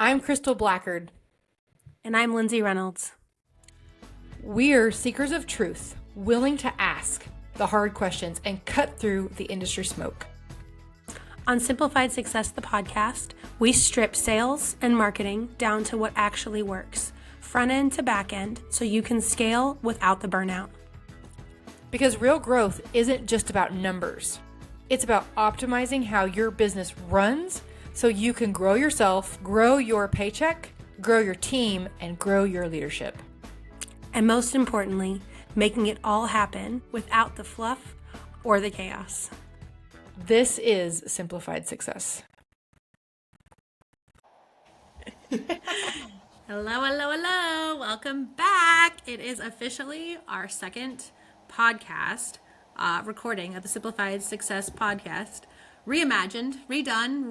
I'm Krystal Blackard. And I'm Lindsay Reynolds. We're seekers of truth, willing to ask the hard questions and cut through the industry smoke. On Simplified Success The Podcast, we strip sales and marketing down to what actually works, front end to back end, so you can scale without the burnout. Because real growth isn't just about numbers. It's about optimizing how your business runs so you can grow yourself, grow your paycheck, grow your team, and grow your leadership. And most importantly, making it all happen without the fluff or the chaos. This is Simplified Success. Hello. Welcome back. It is officially our second podcast recording of the Simplified Success Podcast. Reimagined, redone,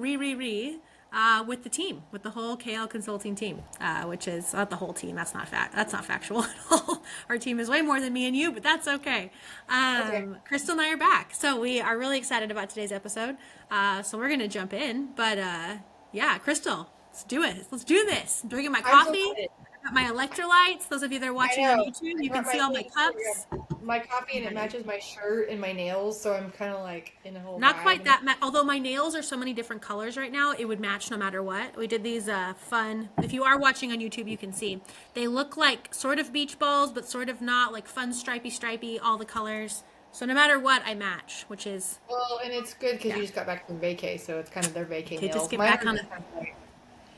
with the team, with the whole KL consulting team, which is not the whole team. That's not factual at all. Our team is way more than me and you, but that's okay. Krystal and I are back. So we are really excited about today's episode. So we're going to jump in, but Krystal, let's do it. Let's do this. I'm drinking my coffee. Got my electrolytes. Those of you that are watching on YouTube, you can see all my cups. My coffee, and it matches my shirt and my nails, so I'm kind of like in a whole Not vibe. quite that although my nails are so many different colors right now, it would match no matter what. We did these fun, if you are watching on YouTube, you can see. They look like sort of beach balls, but sort of not, like fun stripey, all the colors. So no matter what, I match, which is... Well, and it's good because you just got back from vacay, so it's kind of their vacay nails. Just get back on it.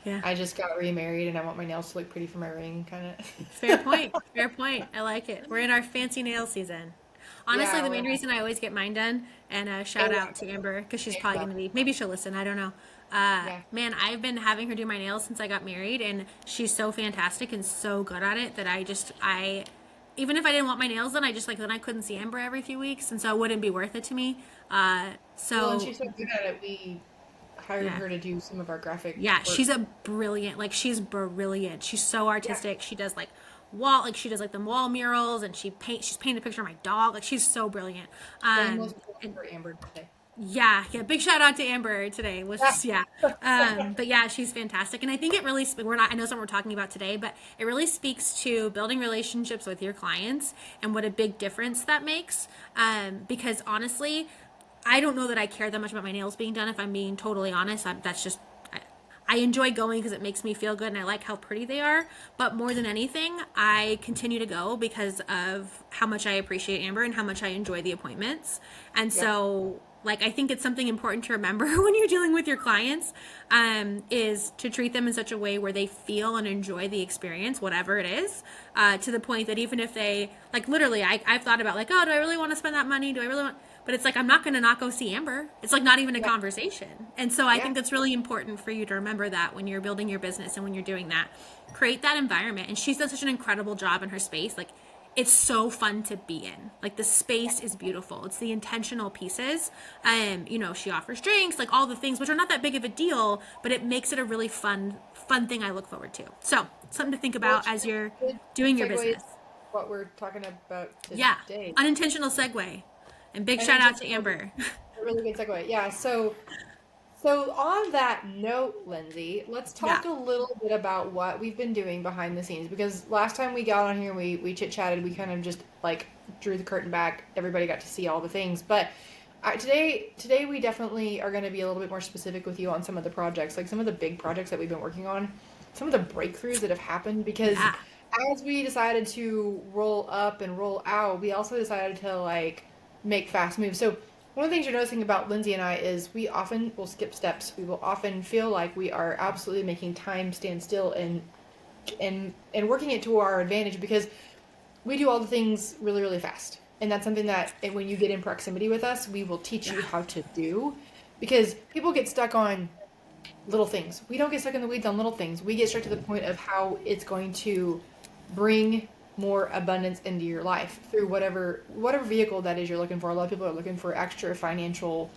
Yeah. I just got remarried and I want my nails to look pretty for my ring, kind of. Fair point. I like it. We're in our fancy nail season. Honestly, the main reason I always get mine done, and shout out to Amber, because she's probably going to be, maybe she'll listen, I don't know. Man, I've been having her do my nails since I got married, and she's so fantastic and so good at it that I even if I didn't want my nails done, then I couldn't see Amber every few weeks, and so it wouldn't be worth it to me. And she's so good at it, we hired her to do some of our graphic work. She's brilliant. She's so artistic. She does the wall murals, and she's painted a picture of my dog. She's so brilliant. For Amber today. Yeah, big shout out to Amber today. But yeah, she's fantastic, and I think it really I know it's what we're talking about today, but it really speaks to building relationships with your clients and what a big difference that makes. Because honestly, I don't know that I care that much about my nails being done, if I'm being totally honest. I enjoy going because it makes me feel good and I like how pretty they are. But more than anything, I continue to go because of how much I appreciate Amber and how much I enjoy the appointments. And so, I think it's something important to remember when you're dealing with your clients, is to treat them in such a way where they feel and enjoy the experience, whatever it is, to the point that even if they, literally, I've thought about, do I really want to spend that money? But it's I'm not going to not go see Amber. It's not even a conversation. And so I think that's really important for you to remember that when you're building your business and when you're doing that. Create that environment. And she's done such an incredible job in her space. It's so fun to be in. The space is beautiful. It's the intentional pieces. She offers drinks, all the things, which are not that big of a deal, but it makes it a really fun thing I look forward to. So something to think about as you're doing your business. What we're talking about today. Yeah, unintentional segue. And big shout out to Amber. A really good segue. Yeah. So on that note, Lindsay, let's talk a little bit about what we've been doing behind the scenes, because last time we got on here, we chit chatted, we kind of just drew the curtain back. Everybody got to see all the things, but today we definitely are going to be a little bit more specific with you on some of the projects, some of the big projects that we've been working on, some of the breakthroughs that have happened, because as we decided to roll up and roll out, we also decided to make fast moves. So one of the things you're noticing about Lindsay and I is we often will skip steps. We will often feel like we are absolutely making time stand still and working it to our advantage, because we do all the things really, really fast. And that's something that when you get in proximity with us, we will teach you how to do, because people get stuck on little things. We don't get stuck in the weeds on little things. We get straight to the point of how it's going to bring more abundance into your life through whatever vehicle that is you're looking for. A lot of people are looking for extra financial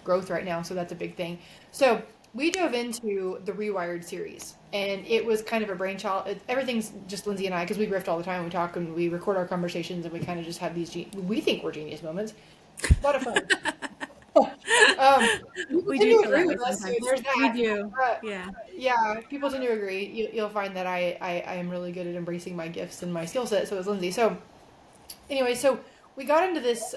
growth right now, so that's a big thing. So we dove into the Rewired series, and it was kind of a brainchild. Everything's just Lindsay and I, because we riff all the time. We talk and we record our conversations, and we kind of just have these we think we're genius moments. A lot of fun. People We tend do to feel that agree way with us, so sometimes. there's We that. do. Uh, Yeah. yeah, people tend to agree. You'll find that I am really good at embracing my gifts and my skill set. So is Lindsay. So anyway, so we got into this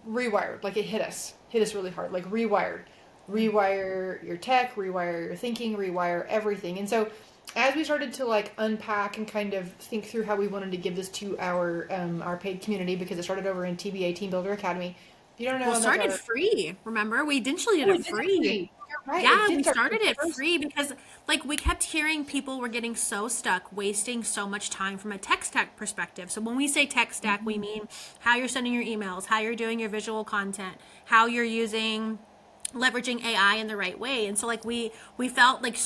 rewired. Like it hit us really hard. Like rewired, rewire your tech, rewire your thinking, rewire everything. And so as we started to like unpack and kind of think through how we wanted to give this to our paid community, because it started over in TBA Team Builder Academy. If you don't Well, know, it that's started our. free. Remember, we initially did Oh, it it did start free. free. You're right. It Yeah, did we start free started it first. free because like we kept hearing people were getting so stuck, wasting so much time from a tech stack perspective. So when we say tech stack, we mean how you're sending your emails, how you're doing your visual content, how you're using leveraging AI in the right way. And so like we felt like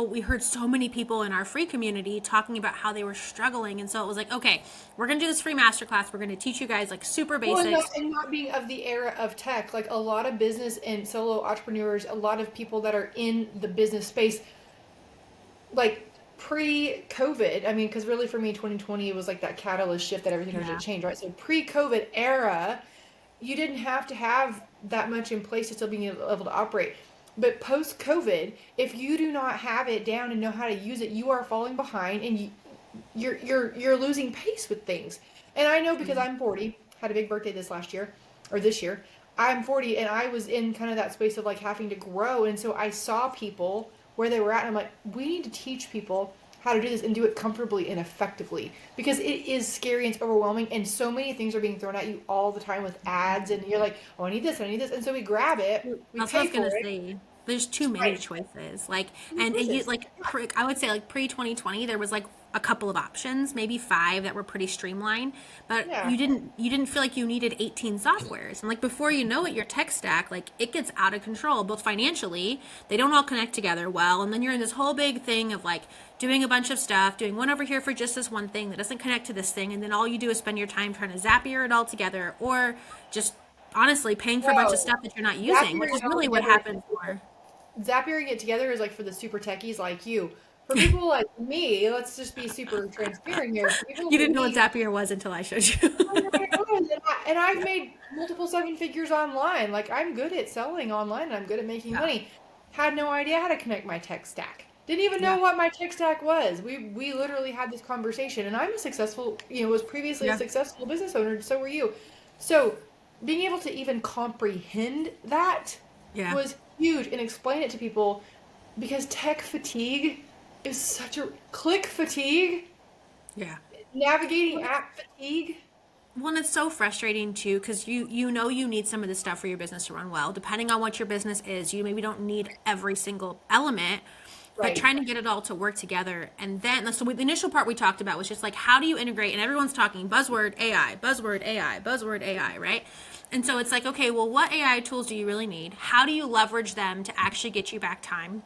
we heard so many people in our free community talking about how they were struggling. And so it was like, okay, we're going to do this free masterclass. We're going to teach you guys like super Well, basics. and not being of the era of tech, like a lot of business and solo entrepreneurs, a lot of people that are in the business space, like pre-COVID, I mean, because really for me, 2020 was like that catalyst shift that everything started Yeah. to change, right? So pre-COVID era, you didn't have to have that much in place to still being able to operate. But post-COVID, if you do not have it down and know how to use it, you are falling behind, and you're losing pace with things. And I know because I'm 40, had a big birthday this year. I'm 40, and I was in kind of that space of like having to grow, and so I saw people where they were at, and I'm like, we need to teach people how to do this and do it comfortably and effectively, because it is scary and it's overwhelming, and so many things are being thrown at you all the time with ads, and you're like, oh, I need this, and so we grab it, we That's what I pay was gonna for it. say. There's too many Right. choices. Like, Many and you choices. like, I would say like pre 2020, there was like a couple of options, maybe 5 that were pretty streamlined, but Yeah. you didn't feel like you needed 18 softwares. And like before you know it, your tech stack like it gets out of control, both financially, they don't all connect together well, and then you're in this whole big thing of like doing a bunch of stuff, doing one over here for just this one thing that doesn't connect to this thing, and then all you do is spend your time trying to Zapier it all together, or just honestly paying for a bunch of No, stuff that you're not using, which Zapier is it all really what together. happened for. Zapiering it together is like for the super techies like you. For people like me, let's just be super transparent here. For people You like didn't know what me, Zapier was until I showed you. I know what it was, and I've made multiple seven figures online. Like I'm good at selling online, and I'm good at making Yeah. money. Had no idea how to connect my tech stack. Didn't even know Yeah. what my tech stack was. We literally had this conversation, and I'm a successful, was previously a Yeah. successful business owner. So were you. So being able to even comprehend that Yeah. was huge, and explain it to people, because tech fatigue is such a click fatigue, Yeah. navigating app fatigue. Well, and it's so frustrating too, because you know you need some of this stuff for your business to run well. Depending on what your business is, you maybe don't need every single element, but Right. trying to get it all to work together. And then, so the initial part we talked about was just like, how do you integrate? And everyone's talking buzzword AI, buzzword AI, buzzword AI, right? And so it's like, okay, well, what AI tools do you really need? How do you leverage them to actually get you back time?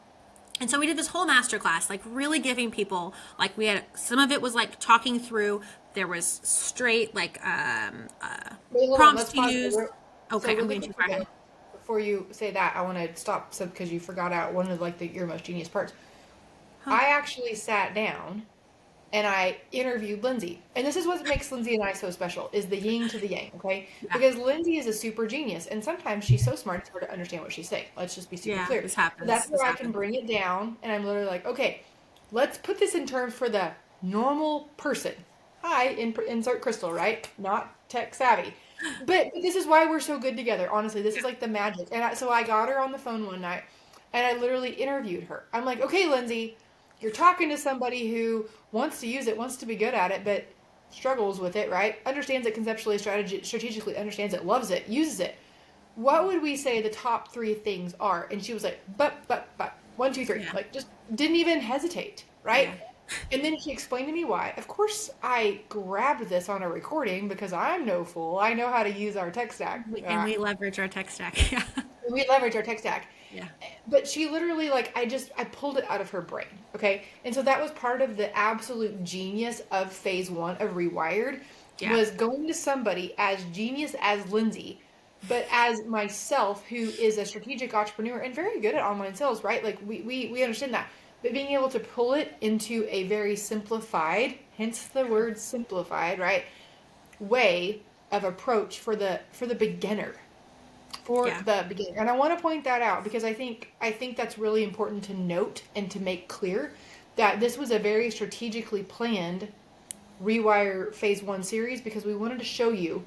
And so we did this whole masterclass, like really giving people, like we had, some of it was like talking through, there was straight like Wait, hold on, prompts let's to pause use. there. Okay, I'm Really going to quickly go ahead. before you say that, I want to stop because you forgot out one of like your most genius parts. I actually sat down and I interviewed Lindsay. And this is what makes Lindsay and I so special, is the yin to the yang, okay? Yeah. Because Lindsay is a super genius, and sometimes she's so smart it's hard to understand what she's saying. Let's just be super Yeah, clear. this happens. That's This where I can happens. bring it down, and I'm literally like, okay, let's put this in terms for the normal person. Hi, insert Krystal, right? Not tech savvy. But this is why we're so good together. Honestly, this is like the magic. And so I got her on the phone one night, and I literally interviewed her. I'm like, okay, Lindsay, you're talking to somebody who wants to use it, wants to be good at it, but struggles with it, right? Understands it conceptually, strategically, understands it, loves it, uses it. What would we say the top 3 things are? And she was like, but, 1, 2, 3. Yeah. Like, just didn't even hesitate, right? Yeah. And then she explained to me why. Of course, I grabbed this on a recording because I'm no fool. I know how to use our tech stack. And we leverage our tech stack. Yeah. We leverage our tech stack. Yeah. But she literally, like, I pulled it out of her brain, okay? And so that was part of the absolute genius of phase 1 of Rewired, Yeah. was going to somebody as genius as Lindsay, but as myself, who is a strategic entrepreneur and very good at online sales, right? Like, we understand that. But being able to pull it into a very simplified, hence the word simplified, right, way of approach for the beginner. for the beginning. And I want to point that out because I think that's really important to note and to make clear that this was a very strategically planned Rewire Phase 1 series because we wanted to show you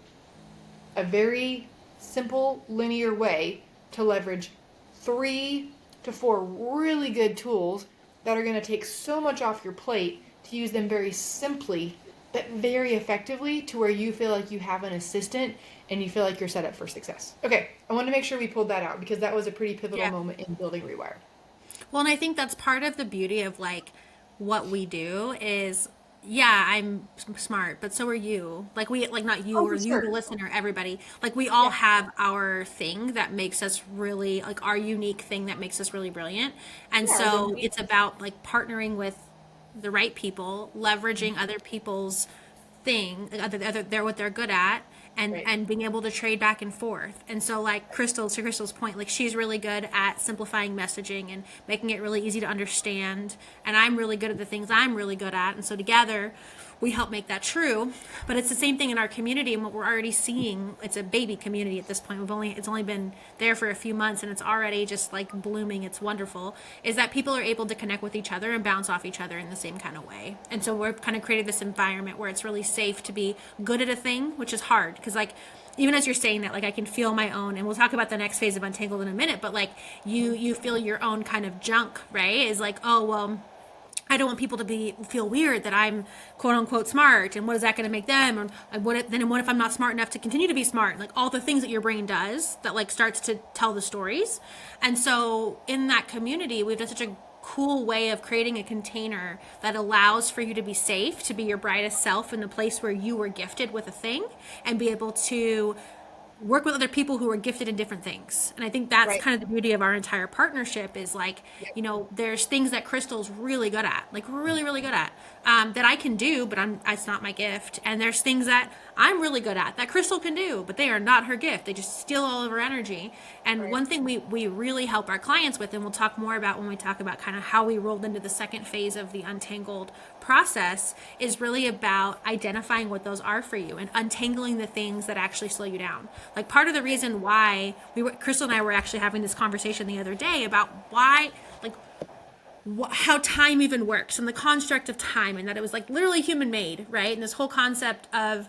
a very simple, linear way to leverage 3 to 4 really good tools that are going to take so much off your plate to use them very simply but very effectively to where you feel like you have an assistant and you feel like you're set up for success. Okay, I want to make sure we pulled that out because that was a pretty pivotal moment in building Rewire. Well, and I think that's part of the beauty of like what we do is, yeah, I'm smart, but so are you. Like not you or you, the listener, everybody. Like we all have our thing that makes us really, like our unique thing that makes us really brilliant. And so it's about like partnering with the right people, leveraging other people's thing, they're what they're good at, and being able to trade back and forth. And so like to Krystal's point, like she's really good at simplifying messaging and making it really easy to understand, and I'm really good at the things I'm really good at, and so together we help make that true. But it's the same thing in our community, and what we're already seeing, it's a baby community at this point. It's only been there for a few months, and it's already just like blooming. It's wonderful. Is that people are able to connect with each other and bounce off each other in the same kind of way. And so we're kind of created this environment where it's really safe to be good at a thing, which is hard because like even as you're saying that, like I can feel my own, and we'll talk about the next phase of Untangled in a minute, but like you feel your own kind of junk, right? Is like, oh well, I don't want people to feel weird that I'm quote unquote smart, and what is that going to make them? Or what if I'm not smart enough to continue to be smart? Like all the things that your brain does that like starts to tell the stories. And so in that community, we've done such a cool way of creating a container that allows for you to be safe, to be your brightest self in the place where you were gifted with a thing, and be able to work with other people who are gifted in different things. And I think that's kind of the beauty of our entire partnership is like, you know, there's things that Krystal's really good at, like really, really good at, that I can do, but it's not my gift. And there's things that I'm really good at that Krystal can do, but they are not her gift. They just steal all of her energy. And one thing we really help our clients with, and we'll talk more about when we talk about kind of how we rolled into the second phase of the Untangled process, is really about identifying what those are for you and untangling the things that actually slow you down. Like part of the reason why Krystal and I were actually having this conversation the other day about why, like how time even works and the construct of time, and that it was like literally human made, right? And this whole concept of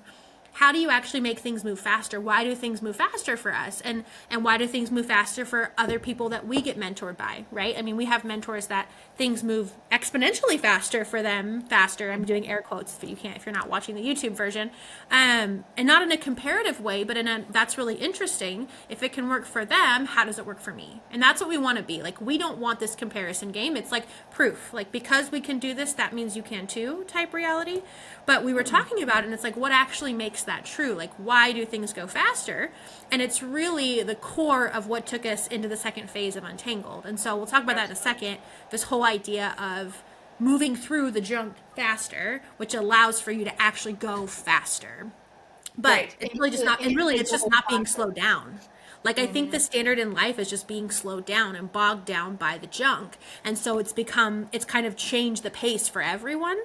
how do you actually make things move faster? Why do things move faster for us? And why do things move faster for other people that we get mentored by, right? I mean, we have mentors that things move exponentially faster for them, faster. I'm doing air quotes, but if you're not watching the YouTube version. And not in a comparative way, but that's really interesting. If it can work for them, how does it work for me? And that's what we want to be. Like, we don't want this comparison game. It's like proof. Like, because we can do this, that means you can too type reality. But we were talking about it, and it's like, what actually makes that true? Like, why do things go faster? And it's really the core of what took us into the second phase of Untangled. And so we'll talk about that in a second, this whole idea of moving through the junk faster, which allows for you to actually go faster. But it's really just not, and really it's just not being slowed down. Like, I think the standard in life is just being slowed down and bogged down by the junk. And so it's kind of changed the pace for everyone.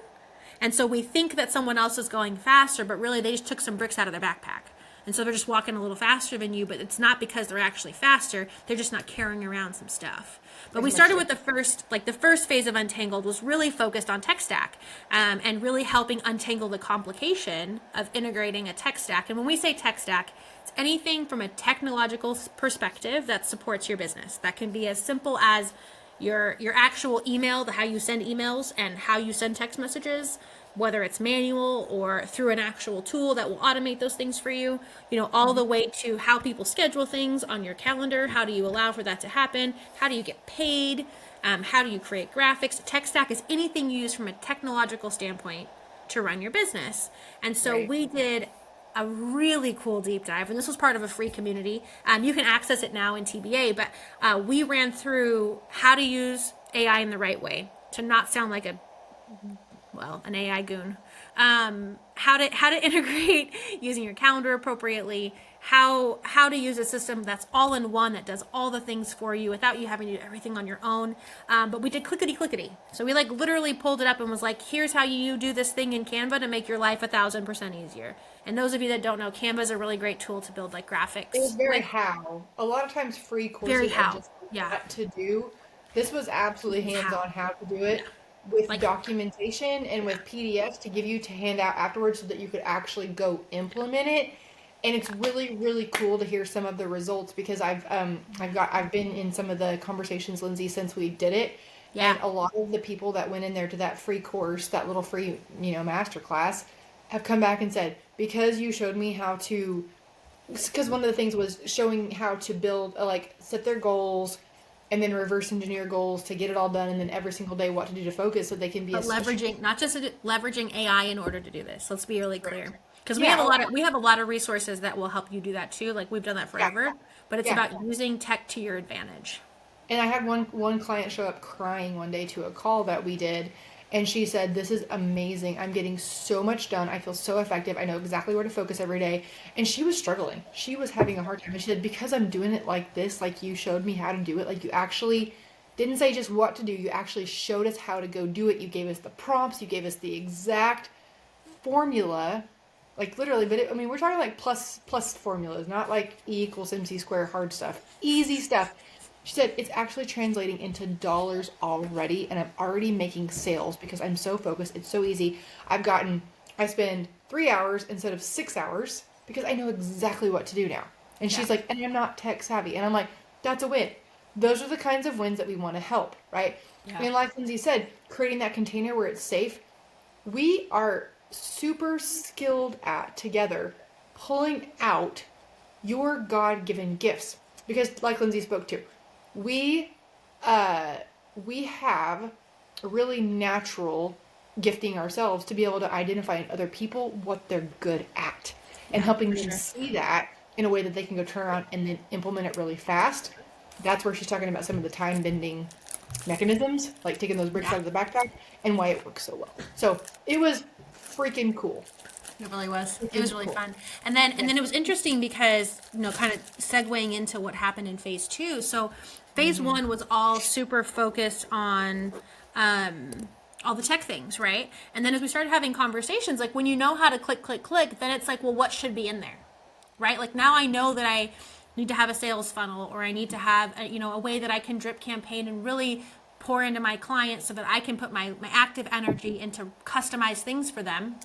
And so we think that someone else is going faster, but really they just took some bricks out of their backpack. And so they're just walking a little faster than you, but it's not because they're actually faster. They're just not carrying around some stuff. But we started with the first phase of Untangled was really focused on tech stack, and really helping untangle the complication of integrating a tech stack. And when we say tech stack, it's anything from a technological perspective that supports your business. That can be as simple as your actual email, how you send emails and how you send text messages, whether it's manual or through an actual tool that will automate those things for you, all the way to how people schedule things on your calendar. How do you allow for that to happen? How do you get paid? How do you create graphics? Tech stack is anything you use from a technological standpoint to run your business. And so we did a really cool deep dive, and this was part of a free community. You can access it now in TBA, but we ran through how to use AI in the right way to not sound like an AI goon. How to integrate using your calendar appropriately, how to use a system that's all in one, that does all the things for you without you having to do everything on your own. But we did clickety. So we like literally pulled it up and was like, here's how you do this thing in Canva to make your life 1,000% easier. And those of you that don't know, Canva is a really great tool to build like graphics. It was very like, how. A lot of times free courses Very how. are just Yeah. what to do. This was absolutely hands-on how to do it with Like- documentation and with PDFs to give you to hand out afterwards so that you could actually go implement it. And it's really, really cool to hear some of the results because I've been in some of the conversations, Lindsay, since we did it. Yeah. And a lot of the people that went in there to that free course, that little free, masterclass, have come back and said, because you showed me how to, because one of the things was showing how to build, set their goals and then reverse engineer goals to get it all done, and then every single day what to do to focus so they can be leveraging AI in order to do this. Let's be really clear. Because we Yeah. have a lot of resources that will help you do that too. Like we've done that forever, but it's about using tech to your advantage. And I had one client show up crying one day to a call that we did, and she said, "This is amazing. I'm getting so much done. I feel so effective. I know exactly where to focus every day." And she was struggling. She was having a hard time. And she said, "Because I'm doing it like this, like you showed me how to do it, like you actually didn't say just what to do. You actually showed us how to go do it. You gave us the prompts. You gave us the exact formula." Like literally, but we're talking like plus formulas, not like E equals MC squared hard stuff. Easy stuff. She said, it's actually translating into dollars already, and I'm already making sales because I'm so focused. It's so easy. I spend 3 hours instead of 6 hours because I know exactly what to do now. And she's like, and I'm not tech savvy. And I'm like, that's a win. Those are the kinds of wins that we want to help, right? Yeah. And like Lindsay said, creating that container where it's safe, we are super skilled at together pulling out your God-given gifts, because like Lindsay spoke to, we have a really natural gifting ourselves to be able to identify in other people what they're good at and helping them see that in a way that they can go turn around and then implement it really fast. That's where she's talking about some of the time bending mechanisms, like taking those bricks out of the backpack, and why it works so well. So it was freaking cool. It really was. It was really fun. And then it was interesting because, kind of segueing into what happened in phase 2. So phase 1 was all super focused on all the tech things, right? And then as we started having conversations, like when you know how to click, then it's like, well, what should be in there, right? Like now I know that I need to have a sales funnel, or I need to have a way that I can drip campaign and really pour into my clients so that I can put my active energy into customized things for them.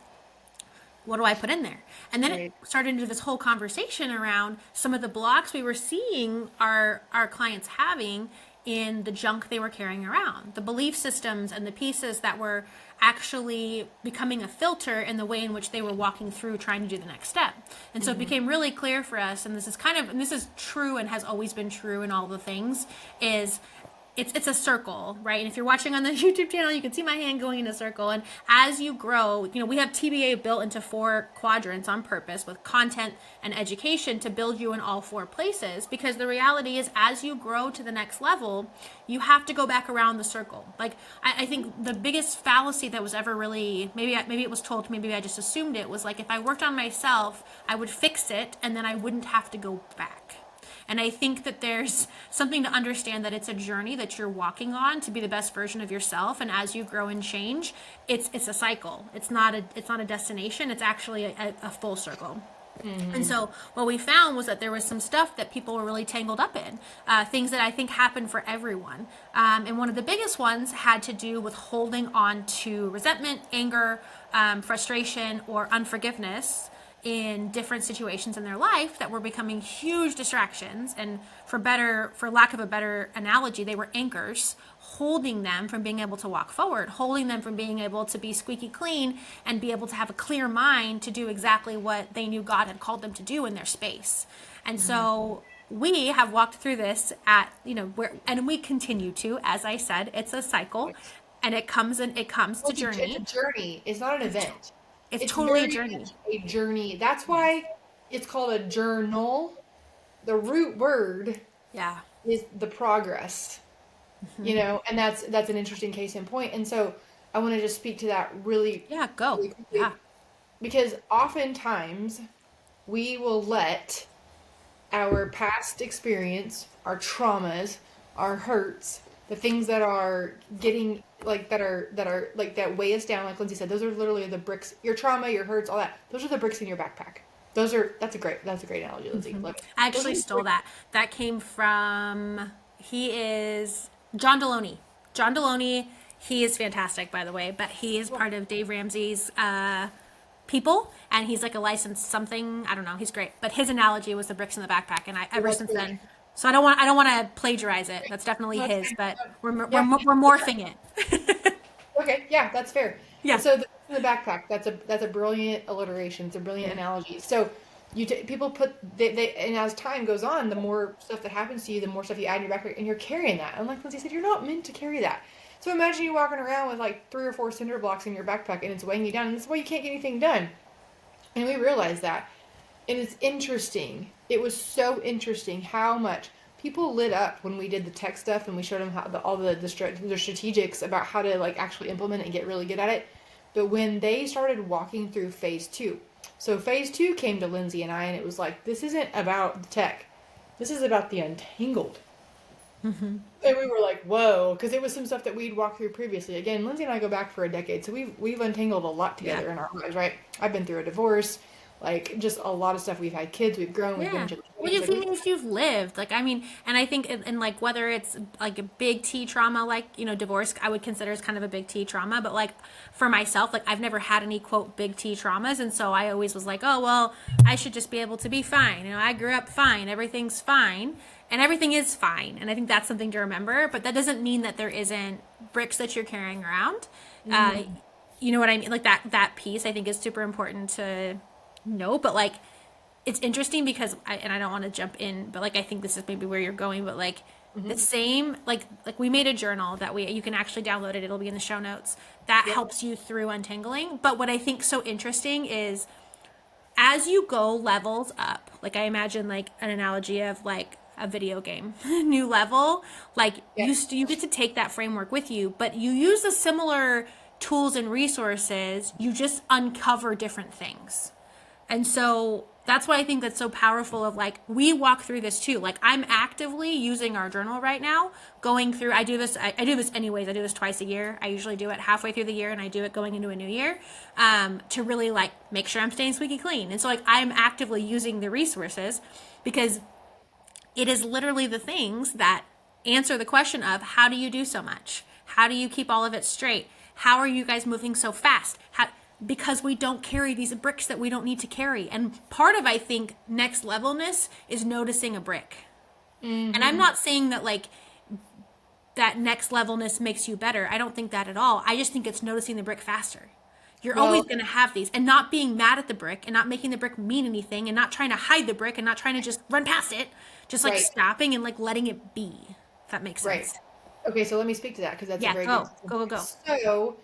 What do I put in there? And then it started into this whole conversation around some of the blocks we were seeing our clients having in the junk they were carrying around, the belief systems and the pieces that were actually becoming a filter in the way in which they were walking through trying to do the next step. And so it became really clear for us, and this is true and has always been true in all the things, is it's a circle, right? And if you're watching on the YouTube channel, you can see my hand going in a circle. And as you grow, we have TBA built into 4 quadrants on purpose with content and education to build you in all 4 places. Because the reality is, as you grow to the next level, you have to go back around the circle. Like, I think the biggest fallacy that was ever really, maybe it was told to me, maybe I just assumed it, was like, if I worked on myself, I would fix it and then I wouldn't have to go back. And I think that there's something to understand, that it's a journey that you're walking on to be the best version of yourself. And as you grow and change, it's a cycle. It's not a destination. It's actually a full circle. Mm-hmm. And so what we found was that there was some stuff that people were really tangled up in, things that I think happen for everyone. And one of the biggest ones had to do with holding on to resentment, anger, frustration, or unforgiveness in different situations in their life that were becoming huge distractions. And for lack of a better analogy, they were anchors holding them from being able to walk forward, holding them from being able to be squeaky clean and be able to have a clear mind to do exactly what they knew God had called them to do in their space. And so we have walked through this and we continue to, as I said, it's a cycle, and it comes to journey. It's a journey. It's not an event. It's totally a journey. A journey. That's why it's called a journal. The root word is the progress. Mm-hmm. And that's an interesting case in point. And so I want to just speak to that really go. Really quickly, because oftentimes we will let our past experience, our traumas, our hurts, the things that are getting like that are like that weigh us down, like Lindsay said, those are literally the bricks. Your trauma, your hurts, all that. Those are the bricks in your backpack. That's a great analogy, Lindsay. Love it. I actually stole that. That came from, he is John Deloney. John Deloney, he is fantastic, by the way, but he is part of Dave Ramsey's people, and he's like a licensed something. I don't know. He's great, but his analogy was the bricks in the backpack, and I ever since then. So I don't want to plagiarize it. That's definitely his, but we're morphing it. Okay, yeah, that's fair. Yeah. So the backpack, that's a brilliant alliteration. It's a brilliant analogy. So people put they and as time goes on, the more stuff that happens to you, the more stuff you add in your backpack, and you're carrying that. And like Lindsay said, you're not meant to carry that. So imagine you walking around with like 3 or 4 cinder blocks in your backpack, and it's weighing you down, and that's why you can't get anything done. And we realized that. And it's interesting. It was so interesting how much people lit up when we did the tech stuff and we showed them how all the strategics about how to like actually implement it and get really good at it. But when they started walking through phase 2, so phase 2 came to Lindsay and I, and it was like, this isn't about the tech. This is about the untangled. Mm-hmm. And we were like, whoa, because it was some stuff that we'd walked through previously. Again, Lindsay and I go back for a decade, so we've untangled a lot together in our lives, right? I've been through a divorce. Like, just a lot of stuff. We've had kids, we've grown, we've been into the well, if you've lived, like, I mean, and I think, and like, whether it's like a big T trauma, like, you know, divorce, I would consider as kind of a big T trauma, but like, for myself, like, I've never had any, quote, big T traumas, and so I always was like, oh, well, I should just be able to be fine, you know, I grew up fine, everything's fine, and everything is fine, and I think that's something to remember, but that doesn't mean that there isn't bricks that you're carrying around, you know what I mean, like, that piece, I think, is super important to know, but like it's interesting because I don't want to jump in, but like I think this is maybe where you're going, but like the same like we made a journal that you can actually download it, it'll be in the show notes, that helps you through untangling. But what I think so interesting is as you go levels up, like I imagine like an analogy of like a video game new level, like you get to take that framework with you, but you use the similar tools and resources, you just uncover different things. And so that's why I think that's so powerful of like, we walk through this too. Like I'm actively using our journal right now, going through, I do this anyways. I do this twice a year. I usually do it halfway through the year and I do it going into a new year, to really like make sure I'm staying squeaky clean. And so like, I'm actively using the resources because it is literally the things that answer the question of how do you do so much? How do you keep all of it straight? How are you guys moving so fast? Because we don't carry these bricks that we don't need to carry. And part of, I think, next levelness is noticing a brick. Mm-hmm. And I'm not saying that like that next levelness makes you better. I don't think that at all. I just think it's noticing the brick faster. You're always going to have these, and not being mad at the brick and not making the brick mean anything and not trying to hide the brick and not trying to just run past it, just like stopping and like letting it be, if that makes sense. Right. Okay. So let me speak to that. Cause that's a very good. Go. So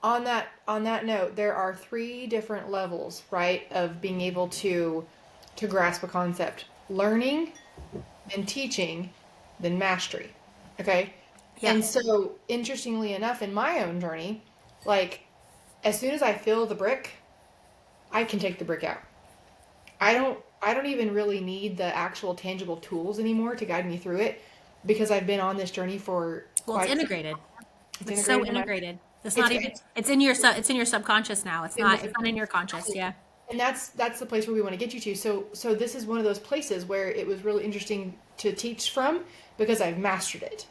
on that note, there are 3 different levels, right, of being able to grasp a concept: learning, then teaching, then mastery. Okay. Yeah. And so interestingly enough, in my own journey, like as soon as I feel the brick, I can take the brick out. I don't even really need the actual tangible tools anymore to guide me through it because I've been on this journey for it's integrated. It's so integrated. It's in your subconscious now. It's not in your conscious. Yeah. And that's the place where we want to get you to. So this is one of those places where it was really interesting to teach from because I've mastered it.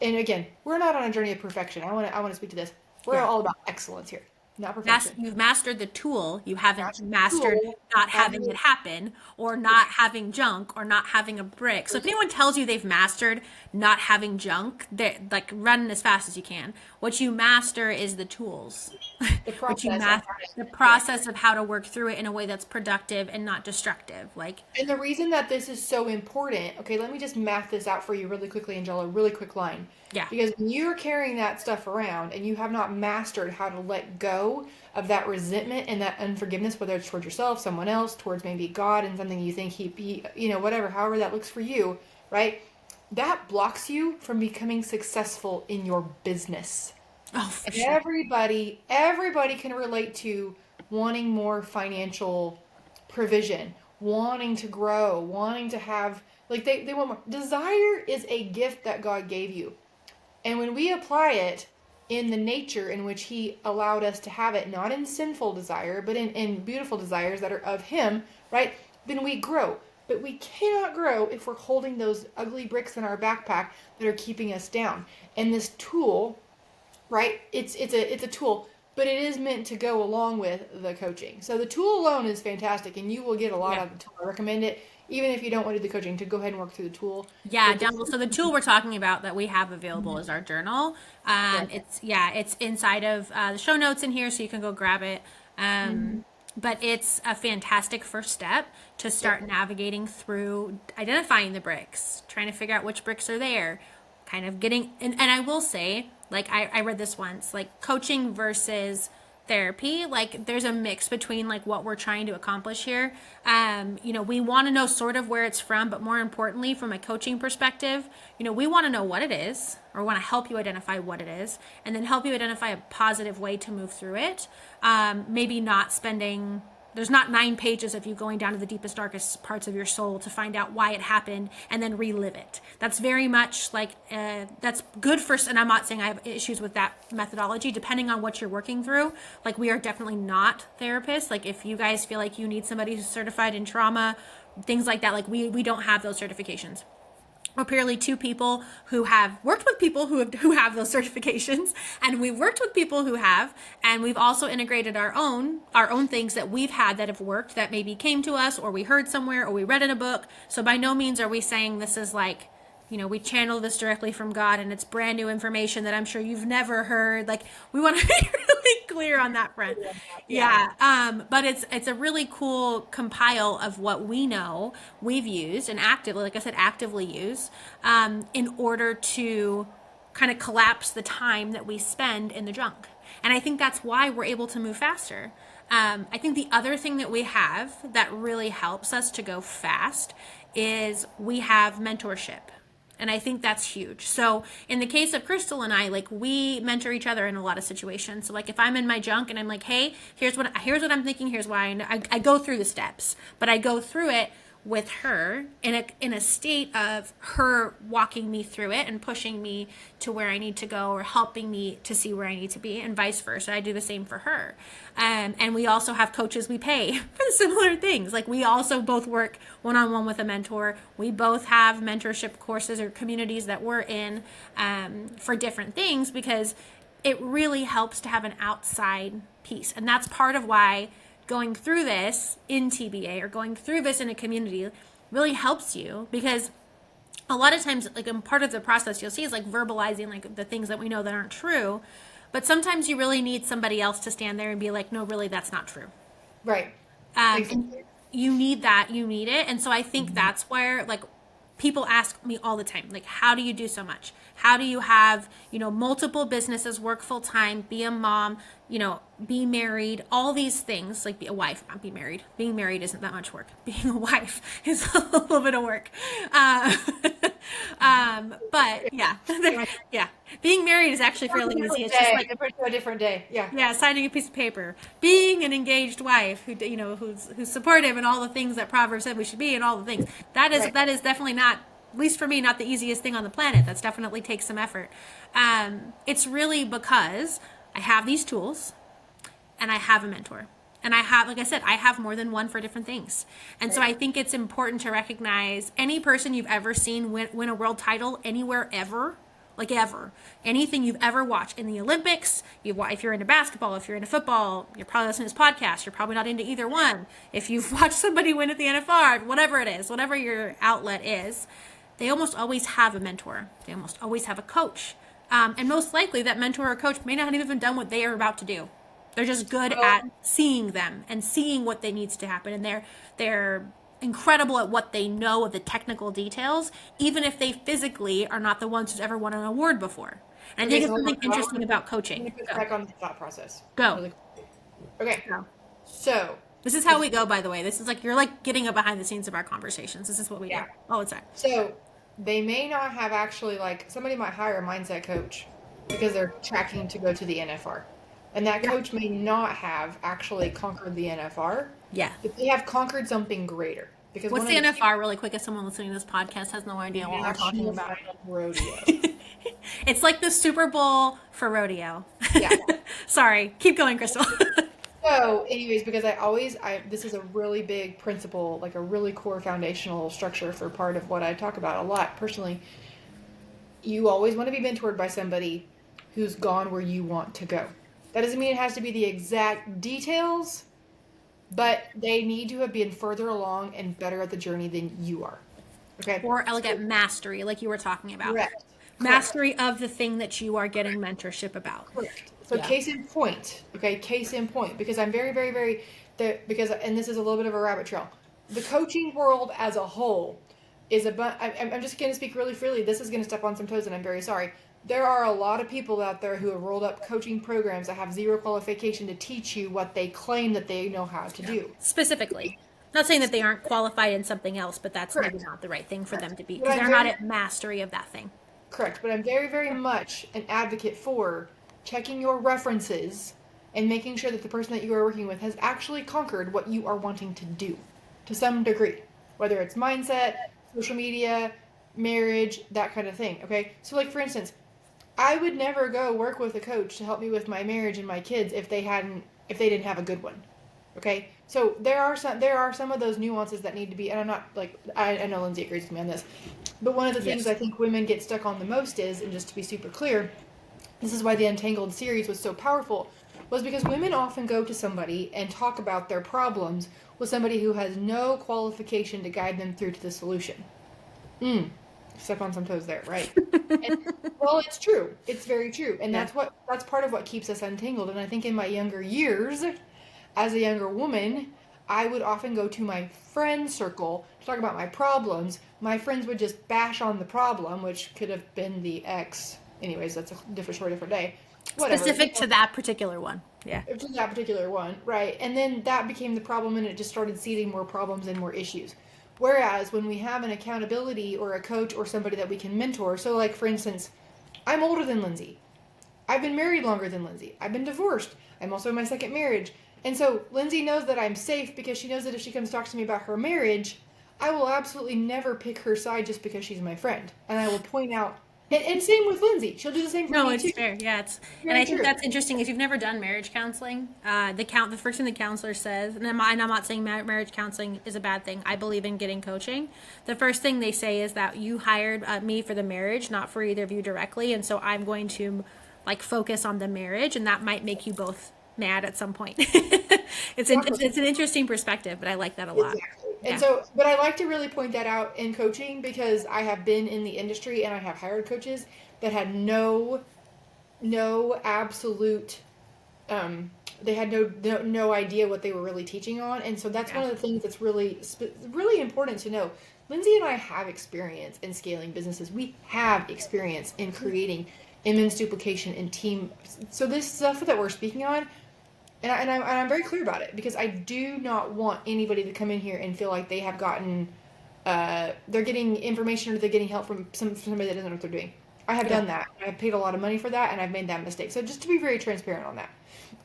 And again, we're not on a journey of perfection. I want to speak to this. We're all about excellence here. Not perfection. You've mastered the tool. You haven't mastered not having it happen, or not having junk, or not having a brick. So if anyone tells you they've mastered not having junk, they're like run as fast as you can. What you master is the tools. The process of how to work through it in a way that's productive and not destructive. And the reason that this is so important, okay, let me just math this out for you really quickly, Angela, really quick line. Yeah. Because when you're carrying that stuff around and you have not mastered how to let go of that resentment and that unforgiveness, whether it's towards yourself, someone else, towards maybe God and something you think he whatever, however that looks for you, right? That blocks you from becoming successful in your business. Oh, for and sure. Everybody can relate to wanting more financial provision, wanting to grow, wanting to have, like they want more. Desire is a gift that God gave you. And when we apply it in the nature in which he allowed us to have it, not in sinful desire, but in beautiful desires that are of him, right? Then we grow. But we cannot grow if we're holding those ugly bricks in our backpack that are keeping us down. And this tool, right? It's a tool, but it is meant to go along with the coaching. So the tool alone is fantastic, and you will get a lot out of the tool. I recommend it, even if you don't want to do the coaching, to go ahead and work through the tool. Yeah, so the tool we're talking about that we have available is our journal. It's inside of the show notes in here, so you can go grab it. But it's a fantastic first step to start navigating through identifying the bricks, trying to figure out which bricks are there, kind of getting, and I will say, like, I read this once, like, coaching versus therapy, like, there's a mix between, like, what we're trying to accomplish here. We want to know sort of where it's from, but more importantly, from a coaching perspective, we want to know what it is, or want to help you identify what it is, and then help you identify a positive way to move through it. Maybe not spending, there's not 9 pages of you going down to the deepest, darkest parts of your soul to find out why it happened and then relive it. That's very much like, that's good for, and I'm not saying I have issues with that methodology, depending on what you're working through. Like, we are definitely not therapists. Like, if you guys feel like you need somebody who's certified in trauma, things like that, like, we don't have those certifications. We're purely 2 people who have worked with people who have those certifications, and we've worked with people who have, and we've also integrated our own things that we've had that have worked, that maybe came to us, or we heard somewhere, or we read in a book. So by no means are we saying this is like, we channel this directly from God and it's brand new information that I'm sure you've never heard. Like, we want to be really clear on that front. But it's a really cool compile of what we know we've used and actively use in order to kind of collapse the time that we spend in the junk. And I think that's why we're able to move faster. I think the other thing that we have that really helps us to go fast is we have mentorship. And I think that's huge. So in the case of Krystal and I, like, we mentor each other in a lot of situations. So, like, if I'm in my junk and I'm like, hey, here's what I'm thinking, here's why I go through the steps, but I go through it with her in a state of her walking me through it and pushing me to where I need to go, or helping me to see where I need to be, and vice versa. I do the same for her. And we also have coaches we pay for similar things. Like, we also both work one-on-one with a mentor. We both have mentorship courses or communities that we're in for different things, because it really helps to have an outside piece. And that's part of why going through this in TBA, or going through this in a community, really helps you, because a lot of times, like, part of the process you'll see is like verbalizing, like, the things that we know that aren't true, but sometimes you really need somebody else to stand there and be like, no, really, that's not true. Right. And you need it. And so I think that's where, like, people ask me all the time, like, how do you do so much? How do you have, multiple businesses, work full time, be a mom, be married, all these things, like be a wife, not be married. Being married isn't that much work. Being a wife is a little bit of work. But yeah, being married is actually fairly easy. It's just like a different day. Yeah, signing a piece of paper. Being an engaged wife who's supportive, and all the things that Proverbs said we should be, and all the things that is definitely not, at least for me, not the easiest thing on the planet. That's definitely takes some effort. It's really because I have these tools, and I have a mentor. And I have, like I said, I have more than one for different things. And so I think it's important to recognize any person you've ever seen win a world title anywhere ever, like ever. Anything you've ever watched in the Olympics, if you're into basketball, if you're into football, you're probably listening to this podcast, you're probably not into either one. If you've watched somebody win at the NFR, whatever it is, whatever your outlet is, they almost always have a mentor. They almost always have a coach. And most likely that mentor or coach may not have even done what they are about to do. They're just good at seeing them and seeing what they needs to happen. And they're incredible at what they know of the technical details, even if they physically are not the ones who's ever won an award before. And I think it's something interesting about coaching. Back on the thought process. Go. Really okay. Go. So this is how we go, by the way. This is like, you're like getting a behind the scenes of our conversations. This is what we do. Oh, it's that. So they may not have actually, like, somebody might hire a mindset coach because they're tracking to go to the NFR. And that coach may not have actually conquered the NFR, Yeah. If they have conquered something greater. Because what's the NFR really quick if someone listening to this podcast has no idea what we're talking about? Rodeo. It's like the Super Bowl for rodeo. Yeah. Sorry. Keep going, Krystal. So, anyways, because this is a really big principle, like a really core foundational structure for part of what I talk about a lot personally. You always want to be mentored by somebody who's gone where you want to go. That doesn't mean it has to be the exact details, but they need to have been further along and better at the journey than you are. Okay. Or elegant mastery, like you were talking about. Correct. Mastery of the thing that you are getting mentorship about. Correct. So case in point, because I'm very, very, very, and this is a little bit of a rabbit trail. The coaching world as a whole is I'm just going to speak really freely. This is going to step on some toes, and I'm very sorry. There are a lot of people out there who have rolled up coaching programs that have zero qualification to teach you what they claim that they know how to do. Specifically. Not saying that they aren't qualified in something else, but that's maybe not the right thing for them to be, because they're not at mastery of that thing. Correct. But I'm very, very much an advocate for checking your references and making sure that the person that you are working with has actually conquered what you are wanting to do to some degree, whether it's mindset, social media, marriage, that kind of thing. Okay. So like, for instance, I would never go work with a coach to help me with my marriage and my kids if they didn't have a good one. Okay. So there are some of those nuances that need to be, and I'm not like, I know Lindsay agrees with me on this, but one of the things I think women get stuck on the most is, and just to be super clear, this is why the Untangled series was so powerful, was because women often go to somebody and talk about their problems with somebody who has no qualification to guide them through to the solution. Step on some toes there, right? Well, it's true. It's very true. And that's part of what keeps us untangled. And I think in my younger years, as a younger woman, I would often go to my friend circle to talk about my problems. My friends would just bash on the problem, which could have been the ex. Anyways, that's a different day. Whatever. Specific to that particular one. Yeah. To that particular one, right. And then that became the problem, and it just started seeding more problems and more issues. Whereas when we have an accountability or a coach or somebody that we can mentor, so like, for instance, I'm older than Lindsay. I've been married longer than Lindsay. I've been divorced. I'm also in my second marriage. And so Lindsay knows that I'm safe because she knows that if she comes talk to me about her marriage, I will absolutely never pick her side just because she's my friend. And I will point out, and same with Lindsay. She'll do the same for me too. No, it's fair. Yeah, and I think that's interesting. If you've never done marriage counseling, the first thing the counselor says, and I'm not saying marriage counseling is a bad thing. I believe in getting coaching. The first thing they say is that you hired me for the marriage, not for either of you directly, and so I'm going to focus on the marriage, and that might make you both mad at some point. It's an interesting perspective, but I like that a lot. Exactly. And so, but I like to really point that out in coaching because I have been in the industry and I have hired coaches that had no absolute, they had no idea what they were really teaching on. And so that's one of the things that's really important to know. Lindsay and I have experience in scaling businesses. We have experience in creating immense duplication in team. So this stuff that we're speaking on, and I'm very clear about it because I do not want anybody to come in here and feel like they have gotten, they're getting information or they're getting help from somebody that doesn't know what they're doing. I have done that. I've paid a lot of money for that, and I've made that mistake. So just to be very transparent on that.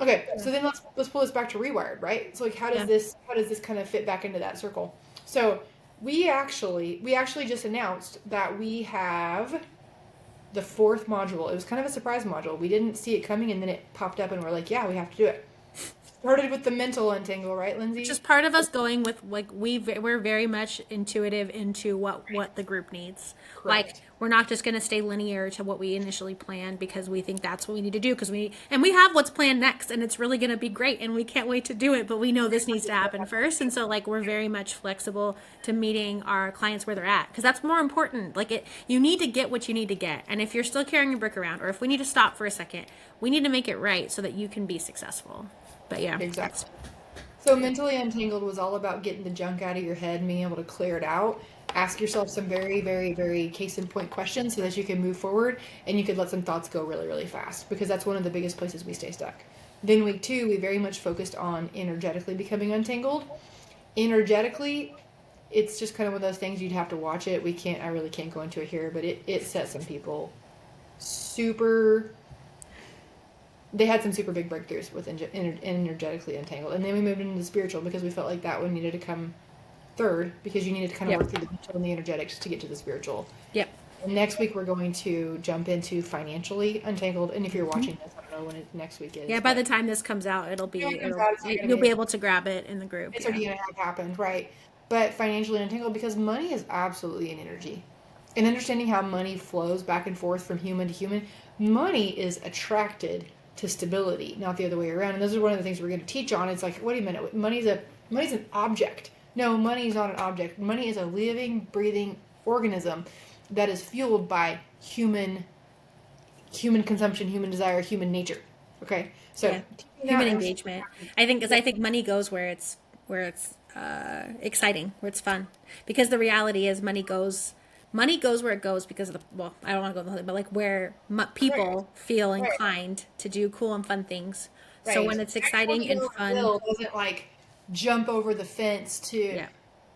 Okay, so then let's pull this back to Rewired, right? So how does this kind of fit back into that circle? So we actually just announced that we have the 4th module. It was kind of a surprise module. We didn't see it coming, and then it popped up, and we're like, yeah, we have to do it. Started with the mental untangle, right, Lindsay? Just part of us going with we're very much intuitive into what the group needs. Correct. We're not just going to stay linear to what we initially planned because we think that's what we need to do because we have what's planned next and it's really going to be great and we can't wait to do it, but we know this needs to happen first. And so we're very much flexible to meeting our clients where they're at because that's more important. You need to get what you need to get. And if you're still carrying your brick around or if we need to stop for a second, we need to make it right so that you can be successful. But yeah. Exactly. So mentally untangled was all about getting the junk out of your head and being able to clear it out. Ask yourself some very, very, very case in point questions so that you can move forward and you can let some thoughts go really, really fast because that's one of the biggest places we stay stuck. Then week 2, we very much focused on energetically becoming untangled. Energetically, it's just kind of one of those things you'd have to watch it. I really can't go into it here, but it sets some people super they had some super big breakthroughs with energetically untangled. And then we moved into the spiritual because we felt like that one needed to come third, because you needed to kind of work through the mental and the energetics to get to the spiritual. Yep. And next week we're going to jump into financially untangled. And if you're watching this, I don't know when next week is. Yeah, by the time this comes out, you'll be able to grab it in the group. It's already going to have happened, right? But financially untangled, because money is absolutely an energy. And understanding how money flows back and forth from human to human, money is attracted to stability, not the other way around. And those are one of the things we're going to teach on. It's like, wait a minute, money's an object. No, money is not an object. Money is a living, breathing organism that is fueled by human consumption, human desire, human nature. Okay, so human engagement. I think money goes where it's exciting, where it's fun. Because the reality is, money goes where it goes because of I don't want to go the but like where people feel inclined to do cool and fun things. Right. So when it's exciting and fun, doesn't like jump over the fence to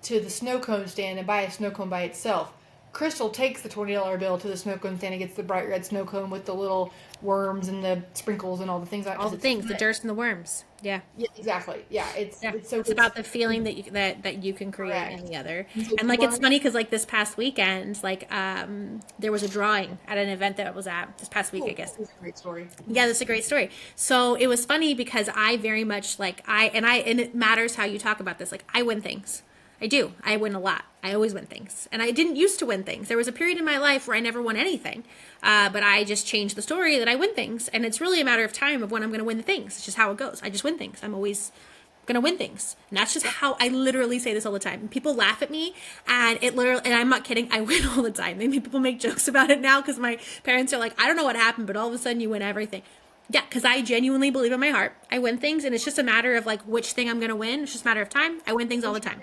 the snow cone stand and buy a snow cone by itself. Krystal takes the $20 bill to the snow cone stand and gets the bright red snow cone with the little worms and the sprinkles and all the things. The dirt and the worms. Yeah. Yeah, exactly. Yeah, it's about the feeling that you can create in the other. And like, it's funny because like this past weekend, like there was a drawing at an event that I was at this past week, I guess. That's a great story. Yeah, that's a great story. So it was funny because I very much like and it matters how you talk about this. Like, I win things. I do. I win a lot. I always win things. And I didn't used to win things. There was a period in my life where I never won anything. But I just changed the story that I win things. And it's really a matter of time of when I'm going to win the things. It's just how it goes. I just win things. I'm always going to win things. And that's just how I literally say this all the time. And people laugh at me, and and I'm not kidding, I win all the time. Maybe people make jokes about it now because my parents are like, I don't know what happened, but all of a sudden you win everything. Yeah, because I genuinely believe in my heart. I win things, and it's just a matter of like which thing I'm going to win. It's just a matter of time. I win things all the time.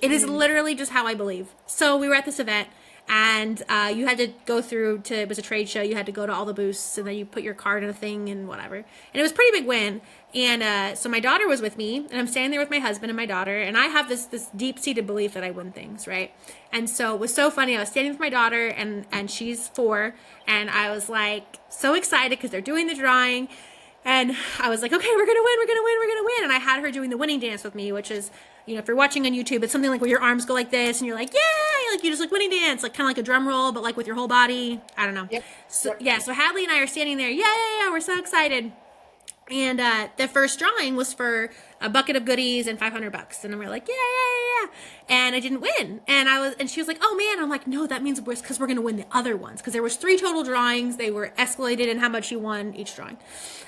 It is literally just how I believe. So we were at this event, and you had to go through it was a trade show. You had to go to all the booths, and then you put your card in a thing and whatever. And it was a pretty big win. And so my daughter was with me, and I'm standing there with my husband and my daughter, and I have this deep-seated belief that I win things, right? And so it was so funny. I was standing with my daughter, and she's 4, and I was like so excited because they're doing the drawing. And I was like, okay, we're going to win, we're going to win, we're going to win. And I had her doing the winning dance with me, which is, if you're watching on YouTube, it's something like where your arms go like this and you're like, yay, like you just like winning dance, like kind of like a drum roll, but like with your whole body. I don't know. Yep. So Hadley and I are standing there. Yeah, we're so excited. And the first drawing was for a bucket of goodies and $500. And we were like, yeah. And I didn't win. And she was like, oh man. I'm like, no, that means because we're going to win the other ones. Because there was 3 total drawings. They were escalated in how much you won each drawing.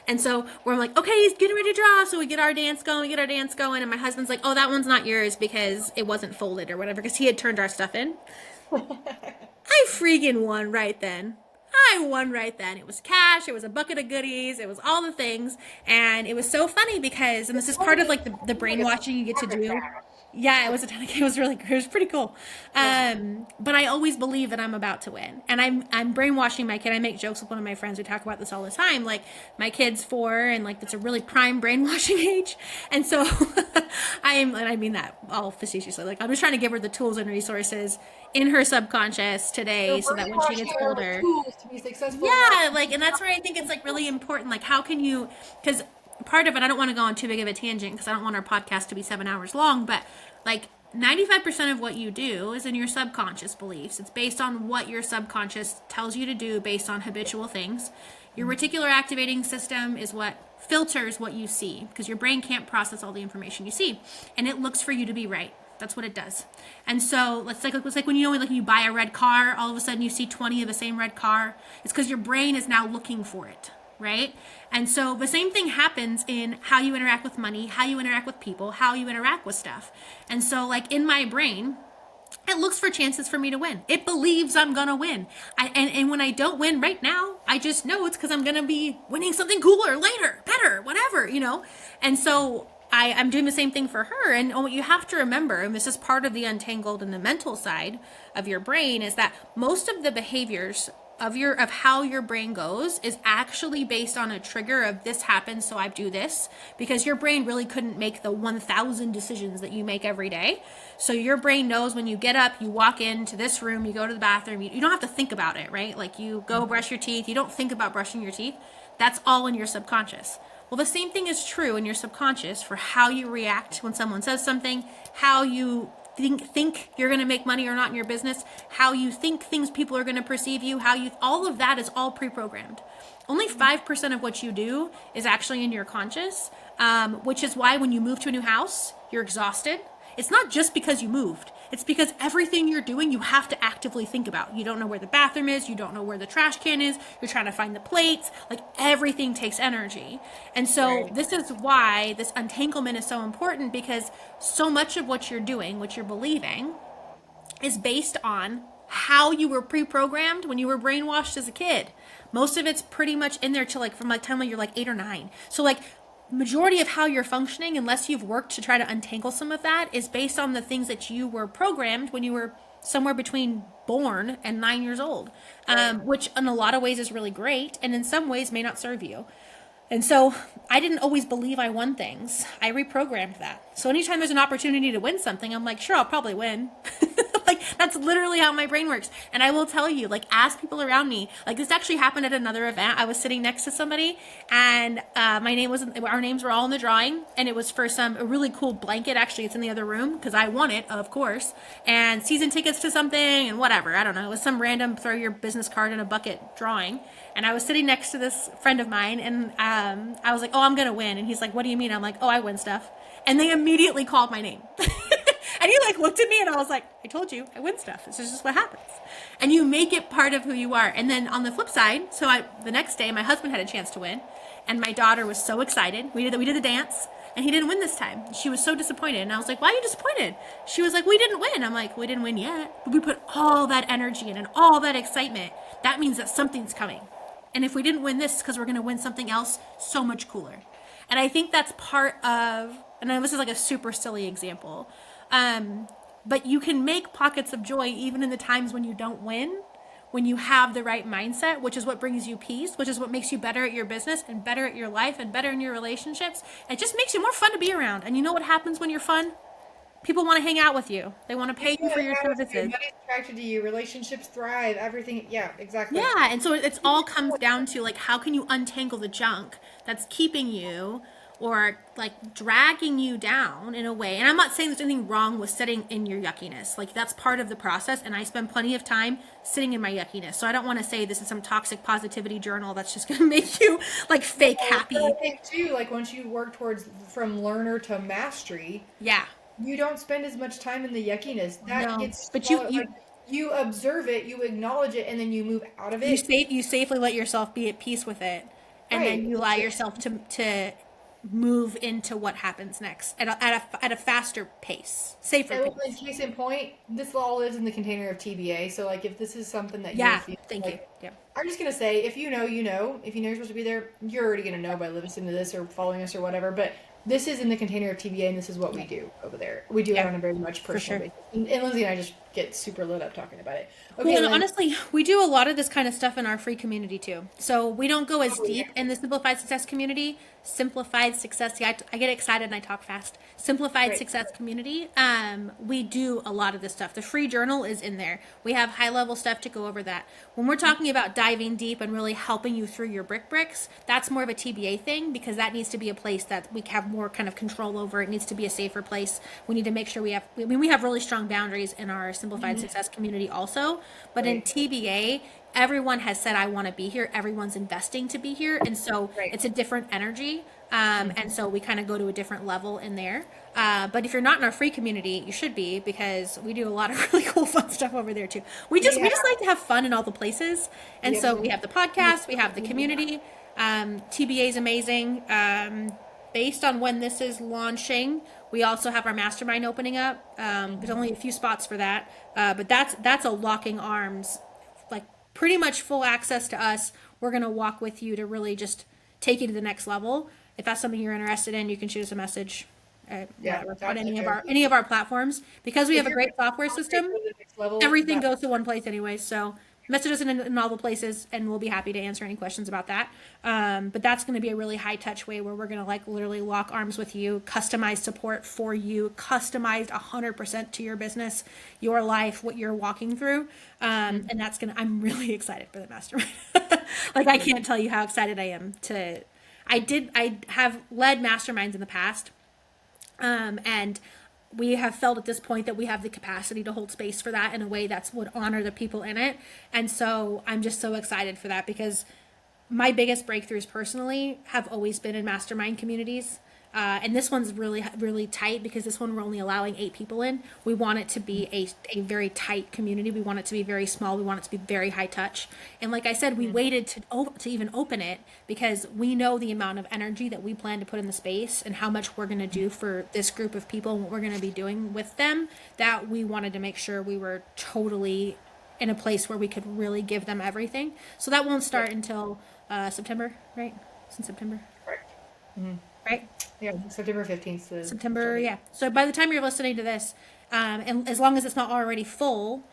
And so we're like, okay, he's getting ready to draw. So we get our dance going. And my husband's like, oh, that one's not yours because it wasn't folded or whatever. Because he had turned our stuff in. I freaking won right then. I won right then. It was cash. It was a bucket of goodies. It was all the things. And it was so funny because, and this is part of like the brainwashing you get to do. Yeah, it was it was pretty cool. But I always believe that I'm about to win. And I'm brainwashing my kid. I make jokes with one of my friends. We talk about this all the time. Like, my kid's 4 and like it's a really prime brainwashing age. And so and I mean that all facetiously. Like, I'm just trying to give her the tools and resources in her subconscious today so that when she gets older. Tools to be successful. Yeah, like, and that's where I think it's like really important. Like, how can you, because part of it, I don't want to go on too big of a tangent because I don't want our podcast to be 7 hours long, but like 95% of what you do is in your subconscious beliefs. It's based on what your subconscious tells you to do based on habitual things. Your reticular activating system is what filters what you see because your brain can't process all the information you see, and it looks for you to be right. That's what it does. And so it's like when you buy a red car, all of a sudden you see 20 of the same red car. It's because your brain is now looking for it, right? And so the same thing happens in how you interact with money, how you interact with people, how you interact with stuff. And so like in my brain, it looks for chances for me to win. It believes I'm going to win. And when I don't win right now, I just know it's because I'm going to be winning something cooler later, better, whatever, And so I'm doing the same thing for her. And what you have to remember, and this is part of the untangled and the mental side of your brain, is that most of the behaviors of how your brain goes is actually based on a trigger of this happens, so I do this, because your brain really couldn't make the 1,000 decisions that you make every day. So your brain knows when you get up, you walk into this room, you go to the bathroom, you don't have to think about it, right? Like you go brush your teeth, you don't think about brushing your teeth. That's all in your subconscious. Well, the same thing is true in your subconscious for how you react when someone says something, how you think you're going to make money or not in your business, how you think things people are going to perceive you, all of that is all pre-programmed. Only 5% of what you do is actually in your conscious, which is why when you move to a new house, you're exhausted. It's not just because you moved. It's because everything you're doing, you have to actively think about. You don't know where the bathroom is. You don't know where the trash can is. You're trying to find the plates. Like everything takes energy. And so This is why this untanglement is so important, because so much of what you're doing, what you're believing, is based on how you were pre-programmed when you were brainwashed as a kid. Most of it's pretty much in there till from time when you're 8 or 9. So majority of how you're functioning, unless you've worked to try to untangle some of that, is based on the things that you were programmed when you were somewhere between born and 9 years old, which in a lot of ways is really great, and in some ways may not serve you. And so I didn't always believe I won things. I reprogrammed that. So anytime there's an opportunity to win something, I'm like, sure, I'll probably win. That's literally how my brain works. And I will tell you, ask people around me, this actually happened at another event. I was sitting next to somebody, and our names were all in the drawing, and it was for a really cool blanket. Actually, it's in the other room because I won it, of course, and season tickets to something and whatever. I don't know. It was some random throw your business card in a bucket drawing. And I was sitting next to this friend of mine, and I was like, oh, I'm going to win. And he's like, what do you mean? I'm like, oh, I win stuff. And they immediately called my name. And he looked at me, and I was like, I told you, I win stuff. This is just what happens. And you make it part of who you are. And then on the flip side, the next day, my husband had a chance to win, and my daughter was so excited. We did the dance, and he didn't win this time. She was so disappointed. And I was like, why are you disappointed? She was like, we didn't win. I'm like, we didn't win yet. But we put all that energy in and all that excitement. That means that something's coming. And if we didn't win this, it's because we're going to win something else so much cooler. And I think that's part of, and this is a super silly example, but you can make pockets of joy even in the times when you don't win, when you have the right mindset, which is what brings you peace, which is what makes you better at your business and better at your life and better in your relationships. It just makes you more fun to be around. And you know what happens when you're fun? People want to hang out with you. They want to pay you for your services. Everybody's attracted to you. Relationships thrive. Everything. Yeah, exactly. Yeah, and so it's all comes down to how can you untangle the junk that's keeping you or dragging you down in a way. And I'm not saying there's anything wrong with sitting in your yuckiness. That's part of the process. And I spend plenty of time sitting in my yuckiness. So I don't want to say this is some toxic positivity journal that's just going to make you fake happy. I think too, once you work towards from learner to mastery. Yeah. You don't spend as much time in the yuckiness. But you observe it, you acknowledge it, and then you move out of it. You safely let yourself be at peace with it, and then you allow yourself to move into what happens next at a faster pace, safer pace. Case in point, this all lives in the container of TBA. So if this is something that you thank you. Yeah. I'm just gonna say, if you know, you know. If you know you're supposed to be there, you're already gonna know by listening to this or following us or whatever. But this is in the container of TBA, and this is what we do over there. We do it on a very much personal basis. And Lindsay and I just get super lit up talking about it. Okay, well, honestly, we do a lot of this kind of stuff in our free community too. So we don't go as deep in the Simplified Success community. Simplified Success. See, I get excited and I talk fast. Simplified Success community. We do a lot of this stuff. The free journal is in there. We have high level stuff to go over that. When we're talking about diving deep and really helping you through your bricks, that's more of a TBA thing, because that needs to be a place that we have more kind of control over. It needs to be a safer place. We need to make sure we have really strong boundaries in our Simplified Success community also. But in TBA, everyone has said, I want to be here. Everyone's investing to be here. And so it's a different energy. And so we kind of go to a different level in there. But if you're not in our free community, you should be, because we do a lot of really cool, fun stuff over there too. We just like to have fun in all the places. And so we have the podcast, we have the community. TBA is amazing. Based on when this is launching, we also have our mastermind opening up. There's only a few spots for that. But that's a locking arms, pretty much full access to us. We're going to walk with you to really just take you to the next level. If that's something you're interested in, you can shoot us a message on any of our platforms, because we have a great software system. Everything goes to one place anyway. So message us in all the places, and we'll be happy to answer any questions about that. But that's going to be a really high touch way where we're going to like literally lock arms with you, customized support for you, customized 100% to your business, your life, what you're walking through. And that's I'm really excited for the mastermind. Like, I can't tell you how excited I am I have led masterminds in the past. And we have felt at this point that we have the capacity to hold space for that in a way that's would honor the people in it. And so I'm just so excited for that, because my biggest breakthroughs personally have always been in mastermind communities. And this one's really, really tight, because this one we're only allowing 8 people in. We want it to be a very tight community. We want it to be very small. We want it to be very high touch. And like I said, we waited to even open it because we know the amount of energy that we plan to put in the space and how much we're going to do for this group of people and what we're going to be doing with them, that we wanted to make sure we were totally in a place where we could really give them everything. So that won't start until September, right? It's in September. Correct. Mm-hmm. Right? Yeah, September 15th. September, yeah. So by the time you're listening to this, and as long as it's not already full,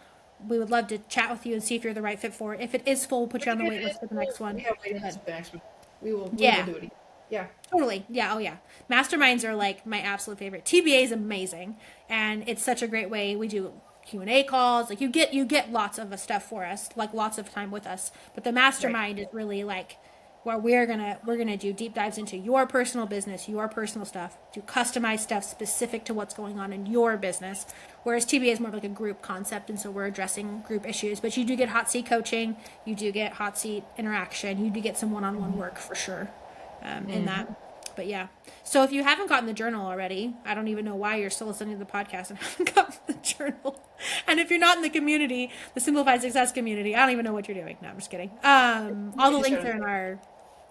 we would love to chat with you and see if you're the right fit for it. If it is full, we'll put you on the wait list for the next one. Yeah, wait list for the next one. We will do it again. Yeah. Totally. Yeah. Oh, yeah. Masterminds are like my absolute favorite. TBA is amazing, and it's such a great way. We do Q&A calls. Like you get lots of stuff for us, like lots of time with us. But the mastermind is really like where we're gonna do deep dives into your personal business, your personal stuff, do customized stuff specific to what's going on in your business. Whereas TBA is more like a group concept, and so we're addressing group issues. But you do get hot seat coaching, you do get hot seat interaction, you do get some one-on-one work for sure in that. But yeah. So if you haven't gotten the journal already, I don't even know why you're still listening to the podcast and haven't gotten the journal. And if you're not in the community, the Simplified Success community, I don't even know what you're doing. No, I'm just kidding. All the links are in our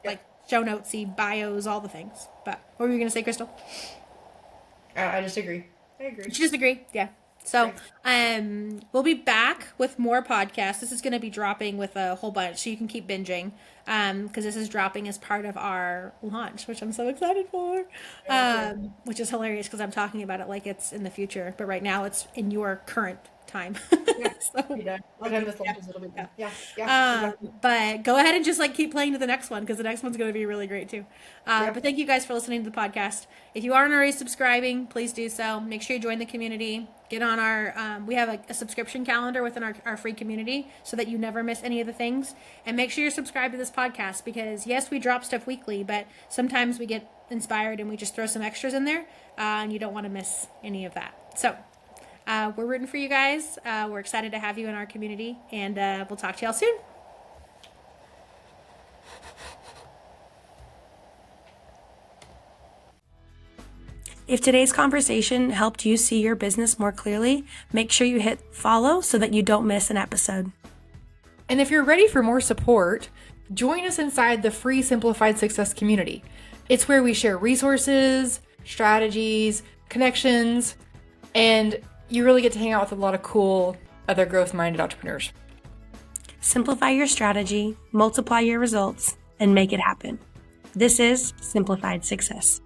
like show notesy, bios, all the things. But what were you going to say, Krystal? I just agree. I agree. You just agree? Yeah. So we'll be back with more podcasts. This is going to be dropping with a whole bunch, so you can keep binging, because this is dropping as part of our launch, which I'm so excited for, which is hilarious because I'm talking about it like it's in the future, but right now it's in your current time. Yeah. But go ahead and just like keep playing to the next one, because the next one's going to be really great too. But thank you guys for listening to the podcast. If you aren't already subscribing, please do so. Make sure you join the community. Get on our, we have a subscription calendar within our free community so that you never miss any of the things. And make sure you're subscribed to this podcast, because yes, we drop stuff weekly, but sometimes we get inspired and we just throw some extras in there, and you don't want to miss any of that. So we're rooting for you guys. We're excited to have you in our community, and we'll talk to y'all soon. If today's conversation helped you see your business more clearly, make sure you hit follow so that you don't miss an episode. And if you're ready for more support, join us inside the free Simplified Success community. It's where we share resources, strategies, connections, and you really get to hang out with a lot of cool other growth-minded entrepreneurs. Simplify your strategy, multiply your results, and make it happen. This is Simplified Success.